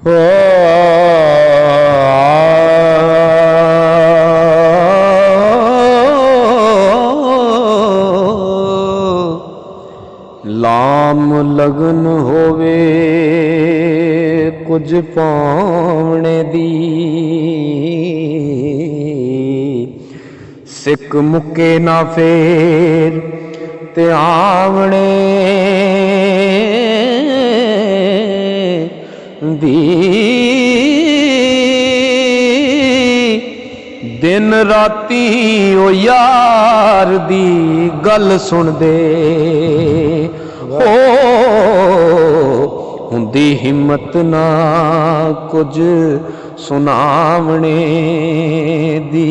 ਹੋ ਲਾਮ ਲਗਨ ਹੋਵੇ ਕੁਝ ਪਾਵਣੇ ਦੀ, ਸਿੱਕ ਮੁੱਕੇ ਨਾ ਫੇਰ ਤੇ ਆਵਣੇ ਦੀ। दिन राती ओ यार दी गल सुन दे हो, हुंदी हिम्मत ना कुछ सुनावने दी।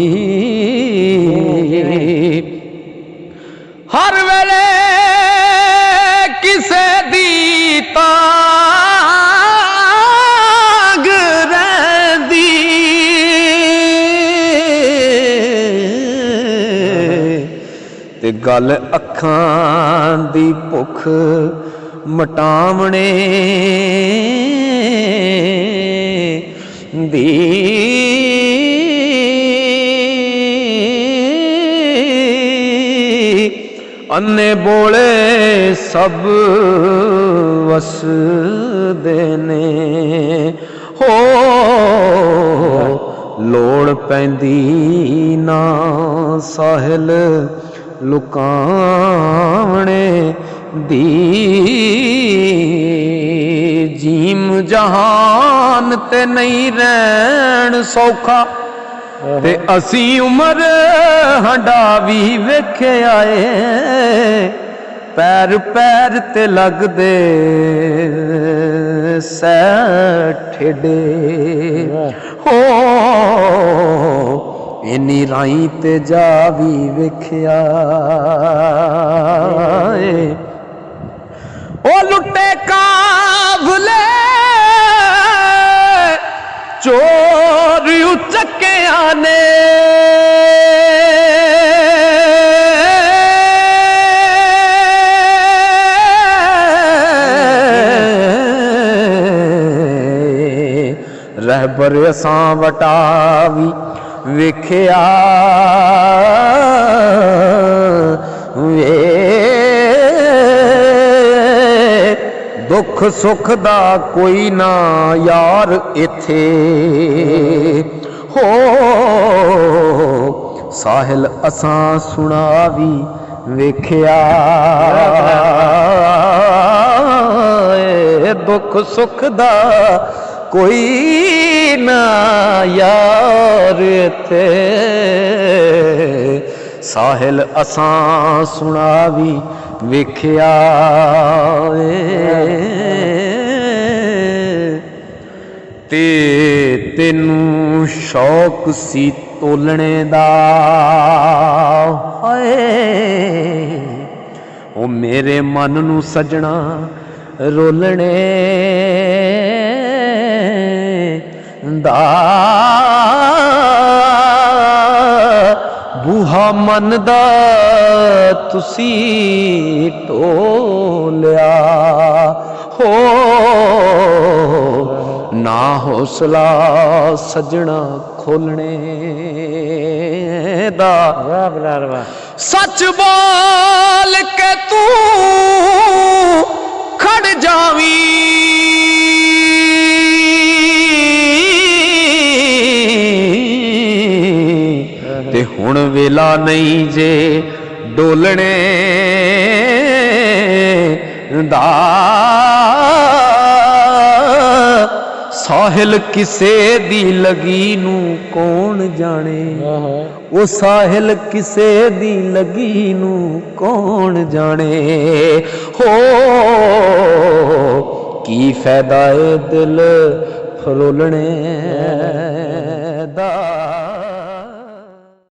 हर वेले किसे दी तांग रहिंदी, ते गल अखां दी भुख मटावणे दी। अन्ने बोले सब वसदे ने हो, लोड़ पैंदी ना साहिल लुकावणे दी। जीम जहान ते नहीं रहन सौखा, ते असी उमर हंडावी वेखे आए, पैर पैर ते लगदे सै ठेडे हो। इन्नी राई ते जा भी वेख्या ओ लुटे काबले चोर उचके आने, रहबर असां वटावी वेख्या वे, दुख सुख दा कोई ना यार इथे हो। साहिल असां सुनावी वेख्या दुख सुख दा कोई ना यार इथे। साहिल असां सुनावी वेख्या ते तेनू शौक सी तोलने दा हाय, ओ मेरे मन नू सजना रोलने दा। बूहा मन दा तुसी टोलिया हो, ना हौसला सजना खोलने दा। सच बोल के तू खड़ जावी, ते हुण वेला नहीं जे डोलने दा। साहिल किसे दी लगी नू कौन जाने, ओ साहिल किसे दी लगी नू कौन जाने हो। की फायदा ए दिल फरोलने